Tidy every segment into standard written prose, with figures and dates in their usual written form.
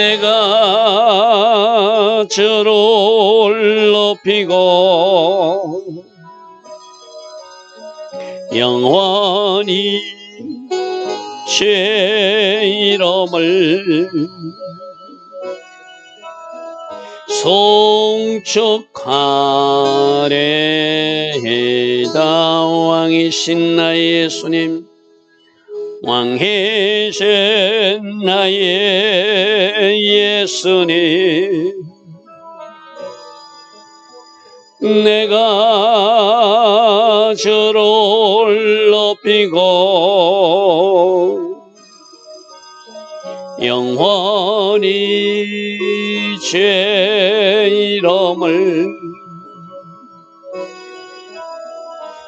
내가 주를 높이고 영원히 주의 이름을 송축하리이다. 왕이신 나의 예수님, 왕이신 나의 예수님, 내가 주를 높이고 영원히 주의 이름을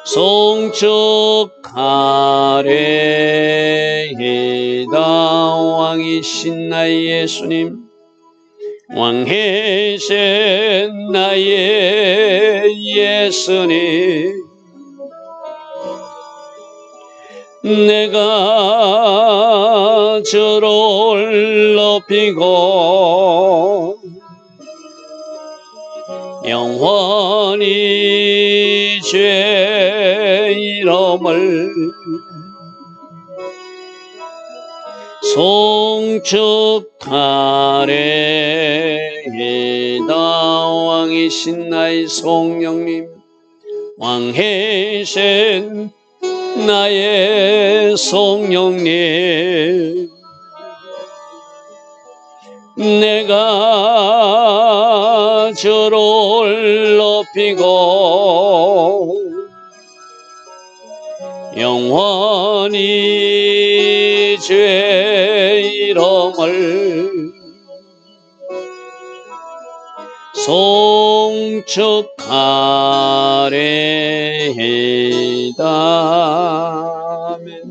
송축하리이다. 왕이신 나의 예수님, 왕이신 나의 예수님, 내가 주를 높이고 영원히 주의 이름을 송축하리이다. 왕이신 나의 성령님, 왕이신 나의 성령님, 내가 주를 높이고 영원히 주의 이름을 송축하리이다. 아멘.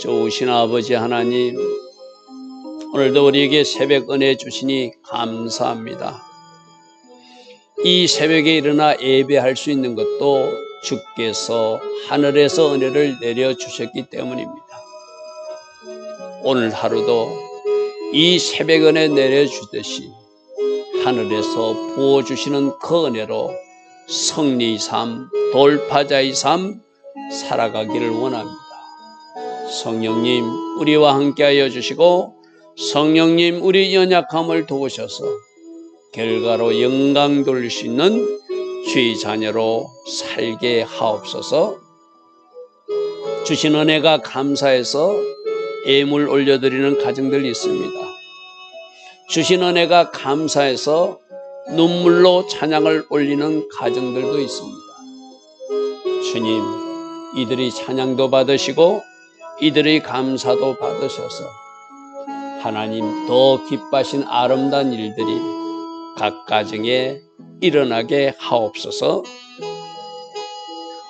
좋으신 아버지 하나님, 오늘도 우리에게 새벽 은혜 주시니 감사합니다. 이 새벽에 일어나 예배할 수 있는 것도 주께서 하늘에서 은혜를 내려주셨기 때문입니다. 오늘 하루도 이 새벽 은혜 내려주듯이 하늘에서 부어주시는 그 은혜로 승리의 삶, 돌파자의 삶 살아가기를 원합니다. 성령님, 우리와 함께하여 주시고 성령님, 우리 연약함을 도우셔서 결과로 영광 돌릴 수 있는 주의 자녀로 살게 하옵소서. 주신 은혜가 감사해서 예물 올려드리는 가정들이 있습니다. 주신 은혜가 감사해서 눈물로 찬양을 올리는 가정들도 있습니다. 주님, 이들이 찬양도 받으시고 이들의 감사도 받으셔서 하나님 더 기뻐하신 아름다운 일들이 각 가정에 일어나게 하옵소서.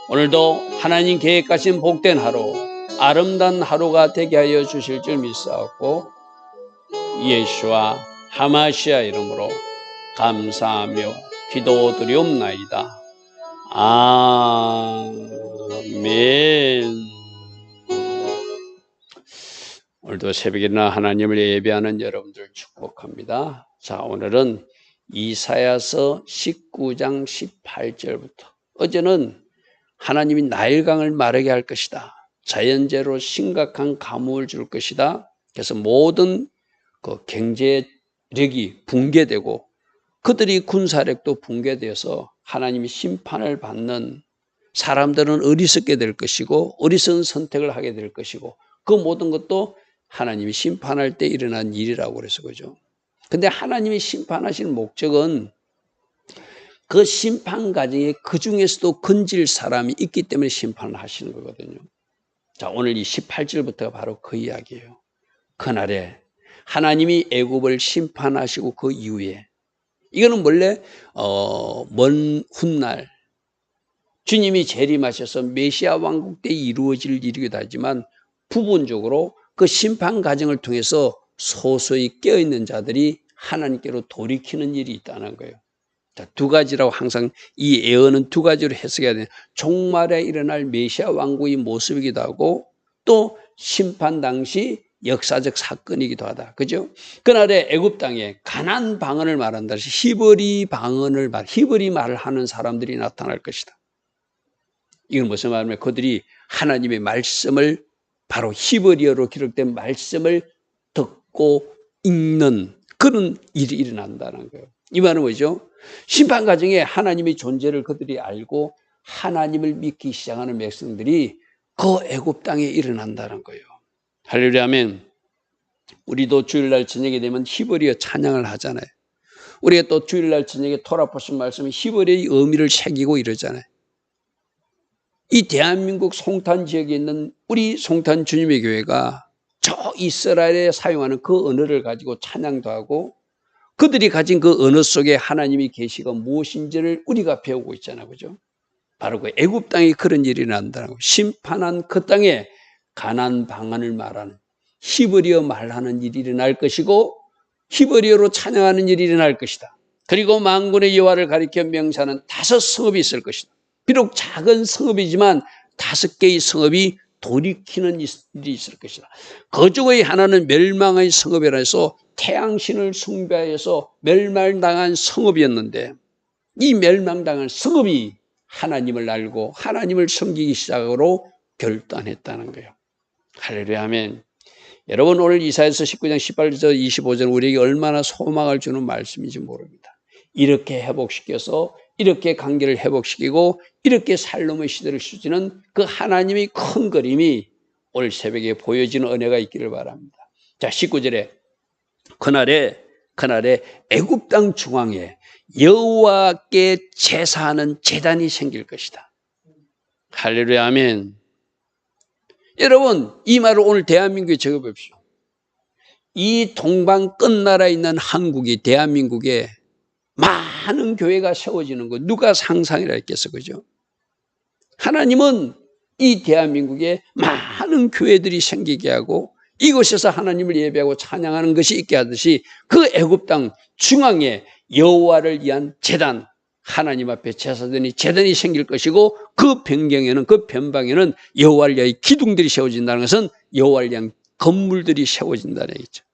오늘도 하나님 계획하신 복된 하루, 아름다운 하루가 되게 하여 주실 줄 믿사옵고 예수와 하마시아 이름으로 감사하며 기도드리옵나이다. 아멘. 오늘도 새벽이나 하나님을 예배하는 여러분들 축복합니다. 자, 오늘은 이사야서 19장 18절부터, 어제는 하나님이 나일강을 마르게 할 것이다, 자연재해로 심각한 가뭄을 줄 것이다, 그래서 모든 그 경제력이 붕괴되고 그들이 군사력도 붕괴되어서 하나님이 심판을 받는, 사람들은 어리석게 될 것이고 어리석은 선택을 하게 될 것이고 그 모든 것도 하나님이 심판할 때 일어난 일이라고 그래서 그죠. 근데 하나님이 심판하시는 목적은 그 심판 과정에 그 중에서도 건질 사람이 있기 때문에 심판을 하시는 거거든요. 자, 오늘 이 18절부터가 바로 그 이야기예요. 그날에 하나님이 애굽을 심판하시고 그 이후에, 이거는 원래 먼 훗날 주님이 재림하셔서 메시아 왕국 때 이루어질 일이기도 하지만 부분적으로 그 심판 과정을 통해서 소소히 깨어있는 자들이 하나님께로 돌이키는 일이 있다는 거예요. 자, 두 가지라고 항상 이 예언은 두 가지로 해석해야 돼요. 종말에 일어날 메시아 왕국의 모습이기도 하고 또 심판 당시 역사적 사건이기도 하다. 그죠? 그날에 애굽 땅에 가나안 방언을 말한다. 히브리 말을 하는 사람들이 나타날 것이다. 이건 무슨 말이냐면 그들이 하나님의 말씀을 바로 히브리어로 기록된 말씀을 듣고 읽는 그런 일이 일어난다는 거예요. 이 말은 뭐죠? 심판 과정에 하나님의 존재를 그들이 알고 하나님을 믿기 시작하는 백성들이 그 애굽 땅에 일어난다는 거예요. 할렐루야 아멘. 우리도 주일날 저녁에 되면 히브리어 찬양을 하잖아요. 우리가 또 주일날 저녁에 토라 보신 말씀에 히브리어의 의미를 새기고 이러잖아요. 이 대한민국 송탄 지역에 있는 우리 송탄 주님의 교회가 저 이스라엘에 사용하는 그 언어를 가지고 찬양도 하고 그들이 가진 그 언어 속에 하나님이 계시가 무엇인지를 우리가 배우고 있잖아요. 그죠? 바로 그 애굽 땅에 그런 일이 난다는 거예요. 심판한 그 땅에 가나안 방언을 말하는 히브리어 말하는 일이 일어날 것이고 히브리어로 찬양하는 일이 일어날 것이다. 그리고 만군의 여호와를 가리켜 명사하는 5 성읍이 있을 것이다. 비록 작은 성읍이지만 5개의 성읍이 돌이키는 일이 있을 것이다. 그 중의 하나는 멸망의 성읍이라 해서 태양신을 숭배해서 멸망당한 성읍이었는데 이 멸망당한 성읍이 하나님을 알고 하나님을 섬기기 시작으로 결단했다는 거예요. 할렐루야 아멘. 여러분 오늘 이사야서 19장 18절 25절 우리에게 얼마나 소망을 주는 말씀인지 모릅니다. 이렇게 회복시켜서 이렇게 관계를 회복시키고 이렇게 살롬의 시대를 주시는 그 하나님의 큰 그림이 오늘 새벽에 보여지는 은혜가 있기를 바랍니다. 자 19절에 그날에 애굽 땅 중앙에 여호와께 제사하는 제단이 생길 것이다. 할렐루야 아멘. 여러분 이 말을 오늘 대한민국에 적어봅시오. 이 동방 끝나라에 있는 한국이 대한민국에 많은 교회가 세워지는 거 누가 상상이라 했겠어. 그죠? 하나님은 이 대한민국에 많은 교회들이 생기게 하고 이곳에서 하나님을 예배하고 찬양하는 것이 있게 하듯이 그 애굽 땅 중앙에 여호와를 위한 제단 하나님 앞에 제사드리는 제단이 생길 것이고 그 변경에는 그 변방에는 여호와를 위하여 기둥들이 세워진다는 것은 여호와를 위한 건물들이 세워진다는 얘기죠.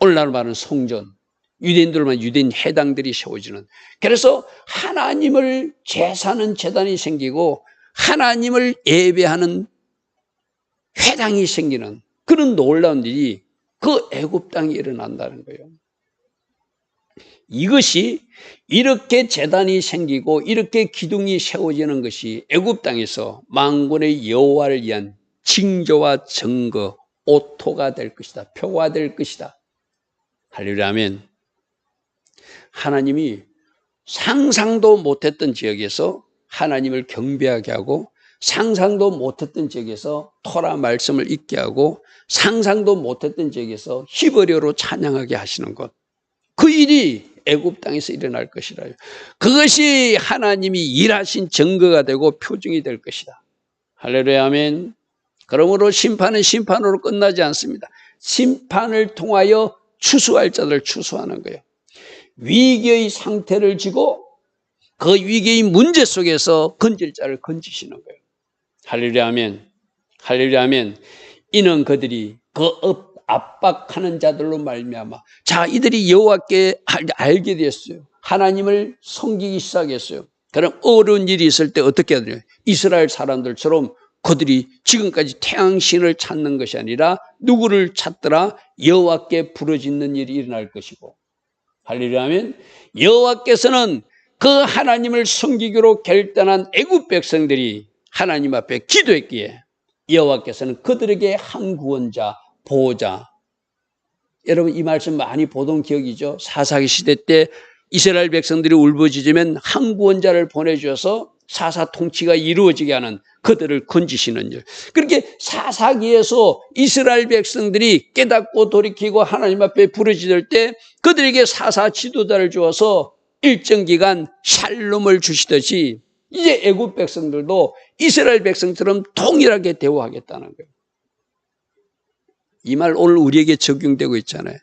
오늘날 말하는 성전 유대인들만 유대인 회당들이 세워지는 그래서 하나님을 제사하는 제단이 생기고 하나님을 예배하는 회당이 생기는 그런 놀라운 일이 그 애굽 땅에 일어난다는 거예요. 이것이 이렇게 제단이 생기고 이렇게 기둥이 세워지는 것이 애굽 땅에서 만군의 여호와를 위한 징조와 증거, 오토가 될 것이다. 표가 될 것이다. 할렐루야 아멘. 하나님이 상상도 못했던 지역에서 하나님을 경배하게 하고 상상도 못했던 지역에서 토라 말씀을 읽게 하고 상상도 못했던 지역에서 히브리어로 찬양하게 하시는 것. 그 일이 애굽 땅에서 일어날 것이라요. 그것이 하나님이 일하신 증거가 되고 표징이 될 것이다. 할렐루야 아멘. 그러므로 심판은 심판으로 끝나지 않습니다. 심판을 통하여 추수할 자들을 추수하는 거예요. 위기의 상태를 지고 그 위기의 문제 속에서 건질 자를 건지시는 거예요. 할렐루야 아멘. 할렐루야 아멘. 이는 그들이 그 압박하는 자들로 말미암아 자 이들이 여호와께 알게 됐어요. 하나님을 섬기기 시작했어요. 그럼 어려운 일이 있을 때 어떻게 해야 돼요? 이스라엘 사람들처럼 그들이 지금까지 태양신을 찾는 것이 아니라 누구를 찾더라? 여호와께 부르짖는 일이 일어날 것이고 할렐루야 아멘. 여호와께서는 그 하나님을 섬기기로 결단한 애굽 백성들이 하나님 앞에 기도했기에 여호와께서는 그들에게 한 구원자 보호자. 여러분 이 말씀 많이 보던 기억이죠. 사사기 시대 때 이스라엘 백성들이 울부짖으면 한 구원자를 보내주셔서 사사 통치가 이루어지게 하는 그들을 건지시는 일. 그렇게 사사기에서 이스라엘 백성들이 깨닫고 돌이키고 하나님 앞에 부르짖을 때 그들에게 사사 지도자를 주어서 일정 기간 샬롬을 주시듯이 이제 애굽 백성들도 이스라엘 백성처럼 동일하게 대우하겠다는 거예요. 이 말 오늘 우리에게 적용되고 있잖아요.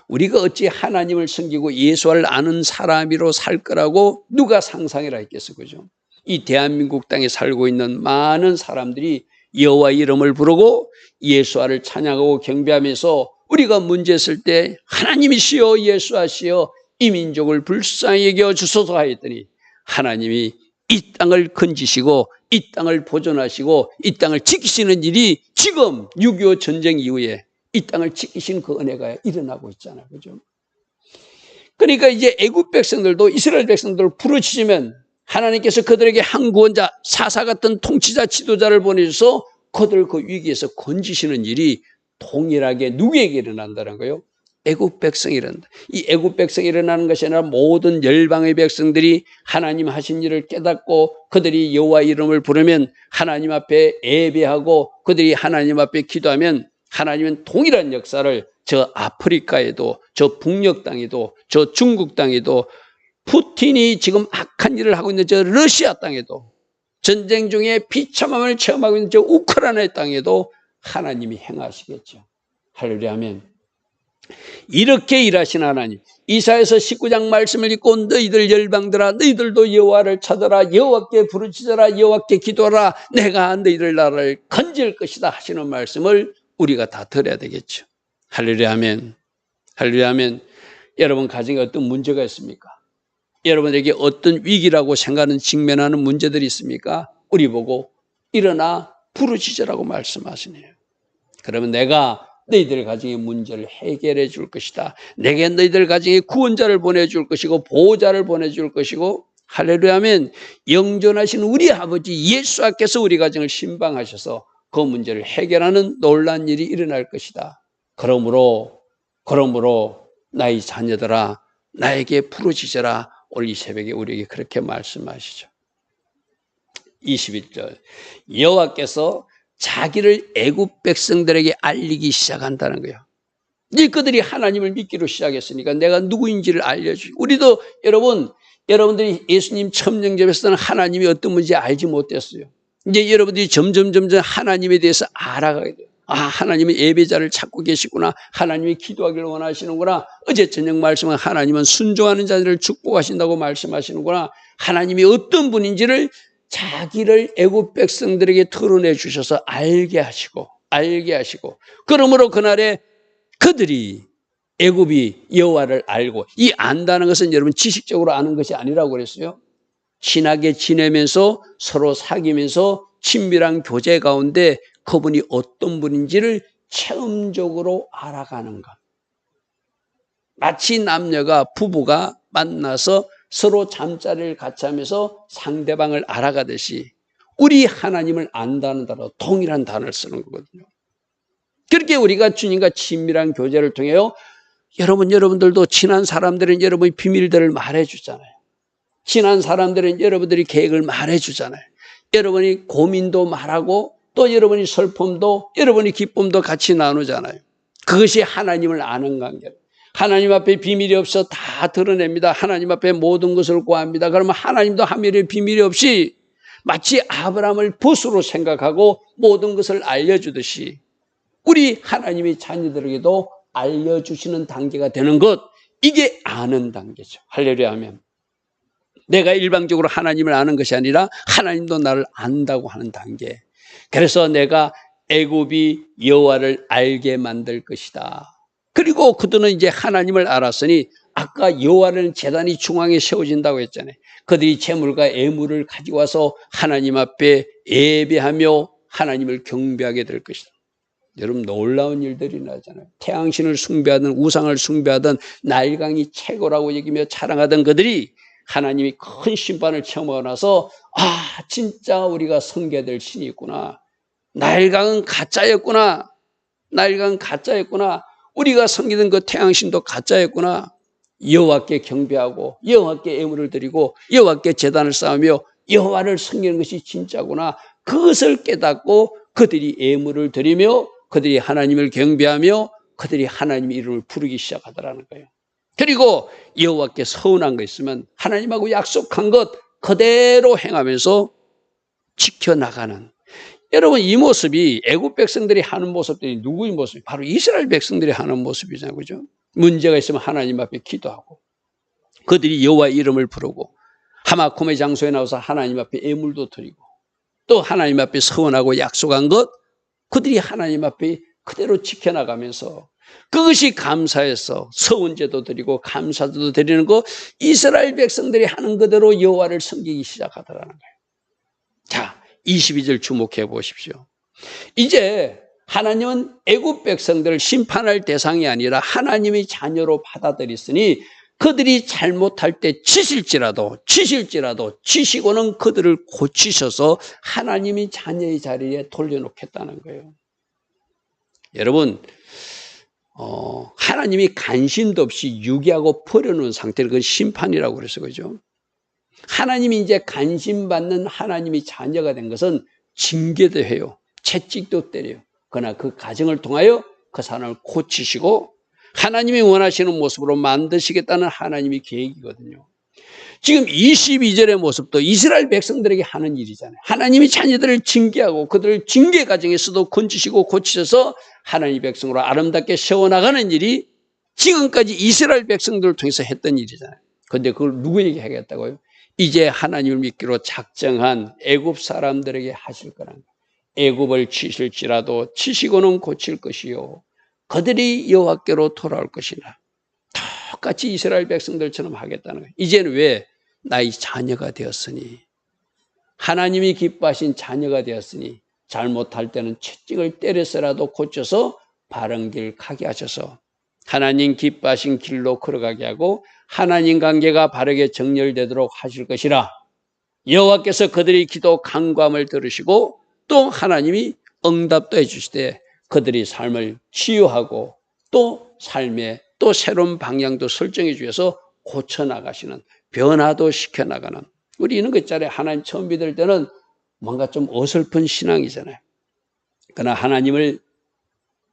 우리가 어찌 하나님을 섬기고 예수를 아는 사람으로 살 거라고 누가 상상이라 했겠어. 그죠? 이 대한민국 땅에 살고 있는 많은 사람들이 여호와 이름을 부르고 예수와를 찬양하고 경배하면서 우리가 문제 있을 때 하나님이시여 예수하시여 이 민족을 불쌍히 여겨 주소서 하였더니 하나님이 이 땅을 건지시고 이 땅을 보존하시고 이 땅을 지키시는 일이 지금 6.25 전쟁 이후에 이 땅을 지키신 그 은혜가 일어나고 있잖아요. 그죠? 그러니까 이제 애굽 백성들도 이스라엘 백성들을 부르짖으면 하나님께서 그들에게 한 구원자, 사사 같은 통치자, 지도자를 보내셔서 그들을 그 위기에서 건지시는 일이 동일하게 누구에게 일어난다는 거예요? 애굽 백성이 일어난다. 이 애굽 백성이 일어나는 것이 아니라 모든 열방의 백성들이 하나님 하신 일을 깨닫고 그들이 여호와 이름을 부르면 하나님 앞에 예배하고 그들이 하나님 앞에 기도하면 하나님은 동일한 역사를 저 아프리카에도 저 북녘 땅에도 저 중국 땅에도 푸틴이 지금 악한 일을 하고 있는 저 러시아 땅에도 전쟁 중에 비참함을 체험하고 있는 저 우크라이나 땅에도 하나님이 행하시겠죠. 할렐루야 하면 이렇게 일하신 하나님, 이사야서 19장 말씀을 읽고 너희들 열방들아 너희들도 여호와를 찾아라, 여호와께 부르짖어라, 여호와께 기도하라, 내가 너희들 나라를 건질 것이다 하시는 말씀을 우리가 다 들어야 되겠죠. 할렐루야 하면, 할렐루야 하면 여러분 가정에 어떤 문제가 있습니까? 여러분에게 어떤 위기라고 생각하는 직면하는 문제들이 있습니까? 우리 보고 일어나 부르짖으라고 말씀하시네요. 그러면 내가 너희들 가정의 문제를 해결해 줄 것이다. 내게 너희들 가정에 구원자를 보내줄 것이고 보호자를 보내줄 것이고 할렐루야 하면 영존하신 우리 아버지 예수께서 우리 가정을 신방하셔서 그 문제를 해결하는 놀라운 일이 일어날 것이다. 그러므로 나의 자녀들아 나에게 부르짖어라. 오늘 이 새벽에 우리에게 그렇게 말씀하시죠. 21절 여호와께서 자기를 애굽 백성들에게 알리기 시작한다는 거예요. 이제 그들이 하나님을 믿기로 시작했으니까 내가 누구인지를 알려주고 우리도 여러분들이 예수님 첨령접에서는 하나님이 어떤 분인지 알지 못했어요. 이제 여러분들이 점점 하나님에 대해서 알아가게 돼요. 아, 하나님은 예배자를 찾고 계시구나. 하나님이 기도하기를 원하시는구나. 어제 저녁 말씀은 하나님은 순종하는 자들을 축복하신다고 말씀하시는구나. 하나님이 어떤 분인지를 자기를 애굽 백성들에게 털어내 주셔서 알게 하시고 그러므로 그날에 그들이 애굽이 여호와를 알고 이 안다는 것은 여러분 지식적으로 아는 것이 아니라고 그랬어요. 친하게 지내면서 서로 사귀면서 친밀한 교제 가운데 그분이 어떤 분인지를 체험적으로 알아가는 것. 마치 남녀가 부부가 만나서 서로 잠자리를 같이 하면서 상대방을 알아가듯이 우리 하나님을 안다는 단어, 동일한 단어를 쓰는 거거든요. 그렇게 우리가 주님과 친밀한 교제를 통해요. 여러분들도 친한 사람들은 여러분의 비밀들을 말해주잖아요. 친한 사람들은 여러분들이 계획을 말해주잖아요. 여러분이 고민도 말하고 또 여러분이 슬픔도 여러분이 기쁨도 같이 나누잖아요. 그것이 하나님을 아는 관계예요. 하나님 앞에 비밀이 없어 다 드러냅니다. 하나님 앞에 모든 것을 구합니다. 그러면 하나님도 하늘에 비밀이 없이 마치 아브라함을 보수로 생각하고 모든 것을 알려주듯이 우리 하나님의 자녀들에게도 알려주시는 단계가 되는 것, 이게 아는 단계죠. 할렐루야 하면 내가 일방적으로 하나님을 아는 것이 아니라 하나님도 나를 안다고 하는 단계. 그래서 내가 애굽이 여호와를 알게 만들 것이다. 그리고 그들은 이제 하나님을 알았으니 아까 여호와라는 제단이 중앙에 세워진다고 했잖아요. 그들이 제물과 예물을 가지고 와서 하나님 앞에 예배하며 하나님을 경배하게 될 것이다. 여러분 놀라운 일들이 나잖아요. 태양신을 숭배하던 우상을 숭배하던 나일강이 최고라고 여기며 자랑하던 그들이 하나님이 큰 심판을 체험하고 나서 아 진짜 우리가 섬겨야 신이 있구나. 나일강은 가짜였구나. 우리가 섬기던 그 태양신도 가짜였구나. 여호와께 경배하고 여호와께 예물을 드리고 여호와께 제단을 쌓으며 여호와를 섬기는 것이 진짜구나. 그것을 깨닫고 그들이 예물을 드리며 그들이 하나님을 경배하며 그들이 하나님의 이름을 부르기 시작하더라는 거예요. 그리고 여호와께 서운한 거 있으면 하나님하고 약속한 것 그대로 행하면서 지켜나가는. 여러분 이 모습이 애굽 백성들이 하는 모습들이 누구의 모습이? 바로 이스라엘 백성들이 하는 모습이잖아요. 그죠? 문제가 있으면 하나님 앞에 기도하고 그들이 여호와 이름을 부르고 하마콤의 장소에 나와서 하나님 앞에 예물도 드리고 또 하나님 앞에 서원하고 약속한 것, 그들이 하나님 앞에 그대로 지켜나가면서 그것이 감사해서 서원제도 드리고 감사도 드리는 거 이스라엘 백성들이 하는 그대로 여호와를 섬기기 시작하더라는 거예요. 자, 22절 주목해 보십시오. 이제 하나님은 애굽 백성들을 심판할 대상이 아니라 하나님의 자녀로 받아들였으니 그들이 잘못할 때 치실지라도 치시고는 그들을 고치셔서 하나님이 자녀의 자리에 돌려놓겠다는 거예요. 여러분, 하나님이 간신도 없이 유기하고 버려놓은 상태를 그건 심판이라고 그래서 그죠. 하나님이 이제 간신받는 하나님이 자녀가 된 것은 징계도 해요. 채찍도 때려요. 그러나 그 과정을 통하여 그 사람을 고치시고 하나님이 원하시는 모습으로 만드시겠다는 하나님의 계획이거든요. 지금 22절의 모습도 이스라엘 백성들에게 하는 일이잖아요. 하나님이 자녀들을 징계하고 그들을 징계 과정에서도 건지시고 고치셔서 하나님의 백성으로 아름답게 세워나가는 일이 지금까지 이스라엘 백성들을 통해서 했던 일이잖아요. 그런데 그걸 누구에게 하겠다고요? 이제 하나님을 믿기로 작정한 애굽 사람들에게 하실 거라는 거예요. 애굽을 치실지라도 치시고는 고칠 것이요 그들이 여호와께로 돌아올 것이나 똑같이 이스라엘 백성들처럼 하겠다는 거예요. 이제는 왜? 나의 자녀가 되었으니 하나님이 기뻐하신 자녀가 되었으니 잘못할 때는 채찍을 때려서라도 고쳐서 바른 길 가게 하셔서 하나님 기뻐하신 길로 걸어가게 하고 하나님 관계가 바르게 정렬되도록 하실 것이라. 여호와께서 그들의 기도 간구함을 들으시고 또 하나님이 응답도 해주시되 그들이 삶을 치유하고 또 삶에 또 새로운 방향도 설정해 주셔서 고쳐나가시는, 변화도 시켜나가는. 우리 이런 거 있잖아요. 하나님 처음 믿을 때는 뭔가 좀 어설픈 신앙이잖아요. 그러나 하나님을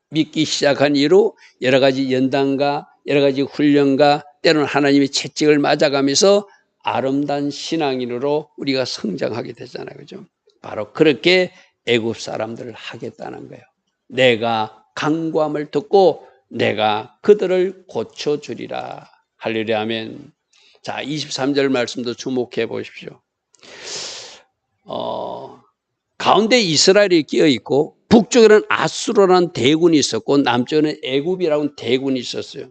믿기 시작한 이후로 여러 가지 연단과 여러 가지 훈련과 때로는 하나님의 채찍을 맞아가면서 아름다운 신앙인으로 우리가 성장하게 되잖아요. 그죠? 바로 그렇게 애굽 사람들을 하겠다는 거예요. 내가 간구함을 듣고 내가 그들을 고쳐주리라. 할렐루야 아멘. 자, 23절 말씀도 주목해 보십시오. 가운데 이스라엘이 끼어 있고 북쪽에는 아수르라는 대군이 있었고 남쪽에는 애굽이라는 대군이 있었어요.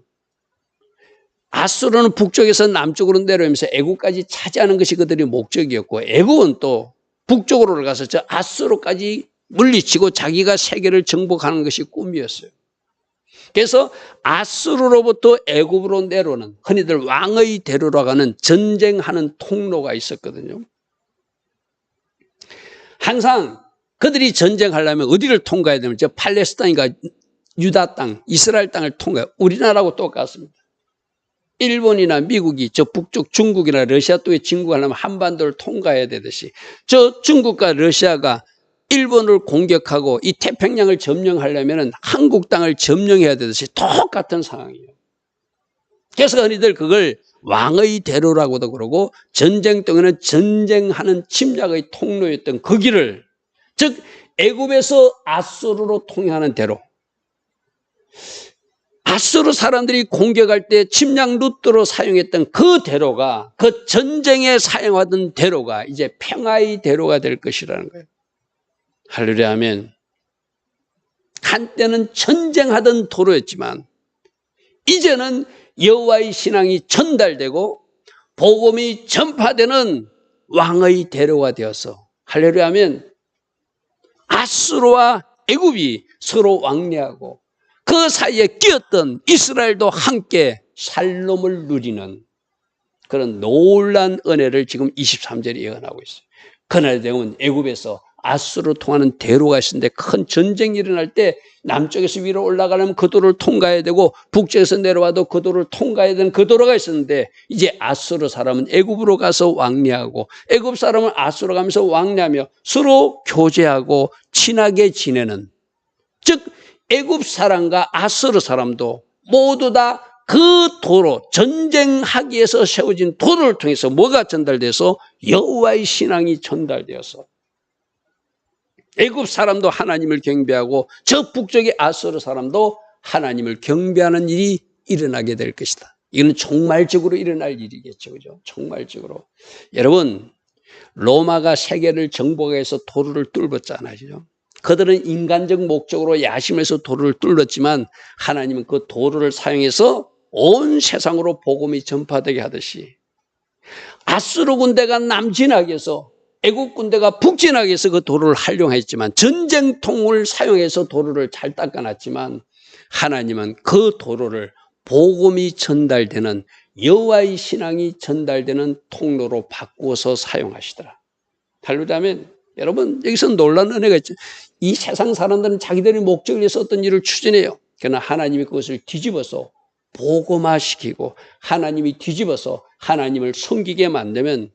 아수르는 북쪽에서 남쪽으로 내려오면서 애굽까지 차지하는 것이 그들의 목적이었고 애굽은 또 북쪽으로 가서 저 아수르까지 물리치고 자기가 세계를 정복하는 것이 꿈이었어요. 그래서 아수르로부터 애굽으로 내려오는 흔히들 왕의 대로라고 하는 전쟁하는 통로가 있었거든요. 항상 그들이 전쟁하려면 어디를 통과해야 되면 저 팔레스타인과 유다 땅, 이스라엘 땅을 통과해요. 우리나라하고 똑같습니다. 일본이나 미국이 저 북쪽 중국이나 러시아 쪽에 진국하려면 한반도를 통과해야 되듯이 저 중국과 러시아가 일본을 공격하고 이 태평양을 점령하려면 한국 땅을 점령해야 되듯이 똑같은 상황이에요. 그래서 흔히들 그걸 왕의 대로라고도 그러고 전쟁 동에는 전쟁하는 침략의 통로였던 그 길을, 즉 애굽에서 아수르로 통행하는 대로, 아수르 사람들이 공격할 때 침략 루트로 사용했던 그 대로가, 그 전쟁에 사용하던 대로가 이제 평화의 대로가 될 것이라는 거예요. 할렐루야 아멘. 한때는 전쟁하던 도로였지만 이제는 여호와의 신앙이 전달되고 복음이 전파되는 왕의 대로가 되어서, 할렐루야 아멘, 아수르와 애굽이 서로 왕래하고 그 사이에 끼었던 이스라엘도 함께 샬롬을 누리는 그런 놀라운 은혜를 지금 23절에 예언하고 있어요. 그날 되면 애굽에서 아수르로 통하는 대로가 있었는데 큰 전쟁이 일어날 때 남쪽에서 위로 올라가려면 그 도로를 통과해야 되고 북쪽에서 내려와도 그 도로를 통과해야 되는 그 도로가 있었는데 이제 아수르 사람은 애굽으로 가서 왕래하고 애굽 사람은 아수르로 가면서 왕래하며 서로 교제하고 친하게 지내는, 즉 애굽 사람과 아수르 사람도 모두 다 그 도로, 전쟁하기 위해서 세워진 도로를 통해서 뭐가 전달돼서 여호와의 신앙이 전달되어서 애굽 사람도 하나님을 경배하고 저 북쪽의 아수르 사람도 하나님을 경배하는 일이 일어나게 될 것이다. 이건 종말적으로 일어날 일이겠죠. 그죠? 종말적으로. 여러분, 로마가 세계를 정복해서 도로를 뚫었잖아요. 그들은 인간적 목적으로 야심해서 도로를 뚫었지만 하나님은 그 도로를 사용해서 온 세상으로 복음이 전파되게 하듯이 아수르 군대가 남진하게 해서 애국 군대가 북진하게 해서 그 도로를 활용했지만 전쟁통을 사용해서 도로를 잘 닦아놨지만 하나님은 그 도로를 복음이 전달되는 여호와의 신앙이 전달되는 통로로 바꾸어서 사용하시더라. 할렐루야면 여러분 여기서 놀라운 은혜가 있죠. 이 세상 사람들은 자기들의 목적을 위해서 어떤 일을 추진해요. 그러나 하나님이 그것을 뒤집어서 복음화시키고 하나님이 뒤집어서 하나님을 섬기게 만들면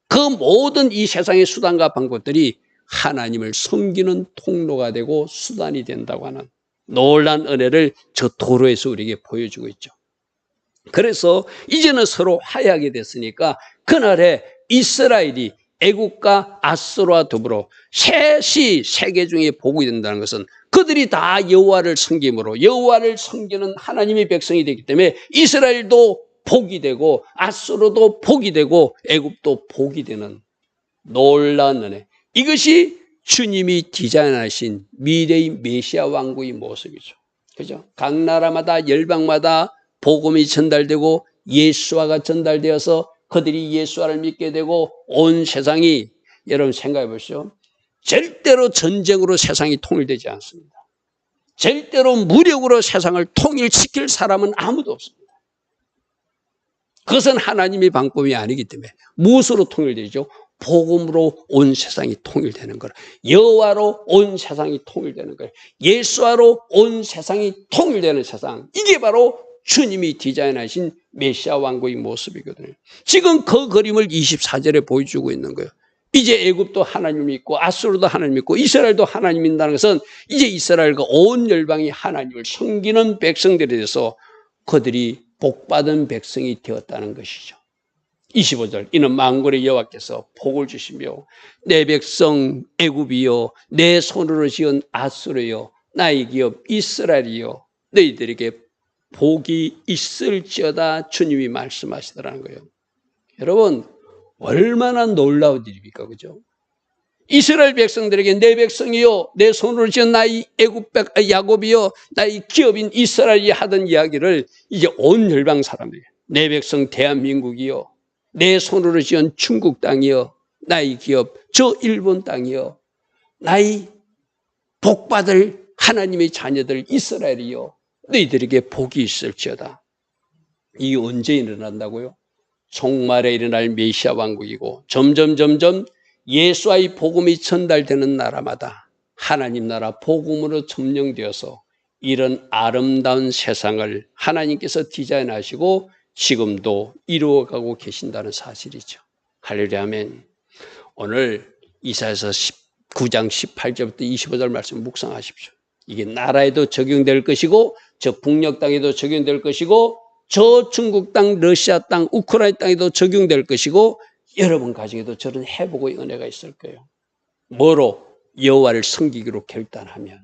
그 모든 이 세상의 수단과 방법들이 하나님을 섬기는 통로가 되고 수단이 된다고 하는 놀라운 은혜를 저 도로에서 우리에게 보여주고 있죠. 그래서 이제는 서로 화해하게 됐으니까 그날에 이스라엘이 애국과 아수르와 더불어 셋이 세계 중에 복이 된다는 것은 그들이 다 여호와를 섬김으로 여호와를 섬기는 하나님의 백성이 되기 때문에 이스라엘도 복이 되고 아수르도 복이 되고 애국도 복이 되는 놀라운 은혜. 이것이 주님이 디자인하신 미래의 메시아 왕국의 모습이죠. 그죠? 각 나라마다 열방마다 복음이 전달되고 예수화가 전달되어서 그들이 예수화를 믿게 되고 온 세상이 여러분 생각해 보시죠. 절대로 전쟁으로 세상이 통일되지 않습니다. 절대로 무력으로 세상을 통일시킬 사람은 아무도 없습니다. 그것은 하나님의 방법이 아니기 때문에 무엇으로 통일되죠? 복음으로 온 세상이 통일되는 거라. 여호와로 온 세상이 통일되는 거예요. 예수와로 온 세상이 통일되는 세상. 이게 바로 주님이 디자인하신 메시아 왕국의 모습이거든요. 지금 그 그림을 24절에 보여주고 있는 거예요. 이제 애굽도 하나님 믿고 아수르도 하나님 믿고 이스라엘도 하나님 믿는다는 것은 이제 이스라엘과 온 열방이 하나님을 섬기는 백성들에 대해서 그들이 복받은 백성이 되었다는 것이죠. 25절 이는 만군의 여호와께서 복을 주시며 내 백성 애굽이여 내 손으로 지은 아수르여 나의 기업 이스라엘이여 너희들에게 복이 있을지어다 주님이 말씀하시더라는 거예요. 여러분 얼마나 놀라운 일입니까? 그죠? 이스라엘 백성들에게 내 백성이요 내 손으로 지은 나의 야곱이요 나의 기업인 이스라엘이 하던 이야기를 이제 온 열방 사람들에게 내 백성 대한민국이요 내 손으로 지은 중국 땅이요 나의 기업 저 일본 땅이요 나의 복받을 하나님의 자녀들 이스라엘이요 너희들에게 복이 있을지어다. 이게 언제 일어난다고요? 종말에 일어날 메시아 왕국이고 점점 예수와의 복음이 전달되는 나라마다 하나님 나라 복음으로 점령되어서 이런 아름다운 세상을 하나님께서 디자인하시고 지금도 이루어가고 계신다는 사실이죠. 할렐루야 아멘. 오늘 이사야서 19장 18절부터 25절 말씀 묵상하십시오. 이게 나라에도 적용될 것이고 저 북녘 땅에도 적용될 것이고 저 중국 땅, 러시아 땅, 우크라이나 땅에도 적용될 것이고 여러분 가정에도 저런 회복의 은혜가 있을 거예요. 뭐로? 여호와를 섬기기로 결단하면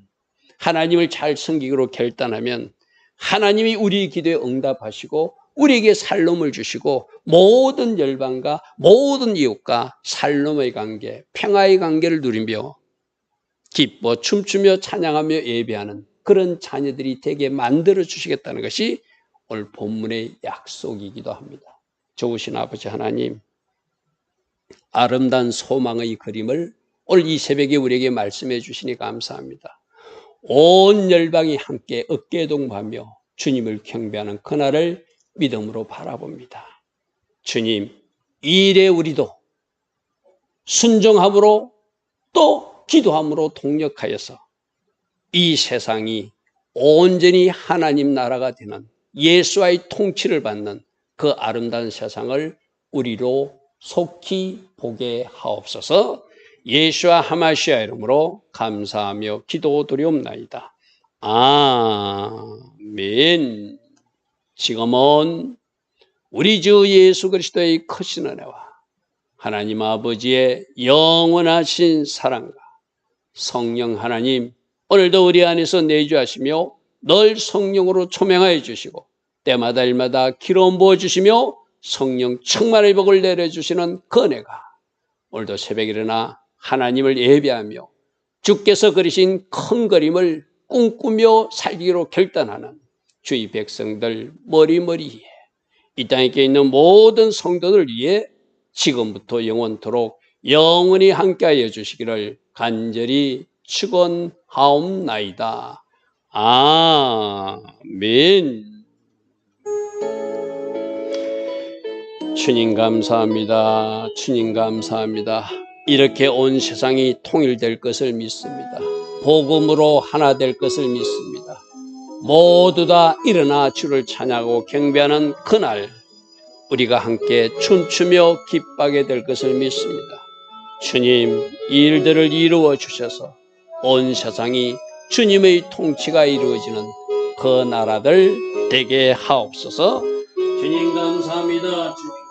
하나님을 잘 섬기기로 결단하면 하나님이 우리 기도에 응답하시고 우리에게 살롬을 주시고 모든 열방과 모든 이웃과 살롬의 관계, 평화의 관계를 누리며 기뻐 춤추며 찬양하며 예배하는 그런 자녀들이 되게 만들어 주시겠다는 것이 오늘 본문의 약속이기도 합니다. 좋으신 아버지 하나님, 아름다운 소망의 그림을 오늘 이 새벽에 우리에게 말씀해 주시니 감사합니다. 온 열방이 함께 어깨동무하며 주님을 경배하는 그날을 믿음으로 바라봅니다. 주님, 이 일에 우리도 순종함으로 또 기도함으로 동력하여서 이 세상이 온전히 하나님 나라가 되는 예수와의 통치를 받는 그 아름다운 세상을 우리로 속히 보게 하옵소서. 예수와 하마시아 이름으로 감사하며 기도드리옵나이다. 아멘. 지금은 우리 주 예수 그리스도의 크신 은혜와 하나님 아버지의 영원하신 사랑과 성령 하나님 오늘도 우리 안에서 내주하시며 늘 성령으로 초명하여 주시고 때마다 일마다 기름 부어주시며 성령 충만의 복을 내려주시는 그 은혜가 오늘도 새벽에 일어나 하나님을 예배하며 주께서 그리신 큰 그림을 꿈꾸며 살기로 결단하는 주의 백성들 머리머리에 이 땅에 있는 모든 성도들 위해 지금부터 영원토록 영원히 함께하여 주시기를 간절히 축원하옵나이다. 아멘. 주님 감사합니다. 주님 감사합니다. 이렇게 온 세상이 통일될 것을 믿습니다. 복음으로 하나 될 것을 믿습니다. 모두 다 일어나 주를 찬양하고 경배하는 그날 우리가 함께 춤추며 기뻐하게 될 것을 믿습니다. 주님, 이 일들을 이루어 주셔서 온 세상이 주님의 통치가 이루어지는 그 나라들 되게 하옵소서. 주님 감사합니다. 주님.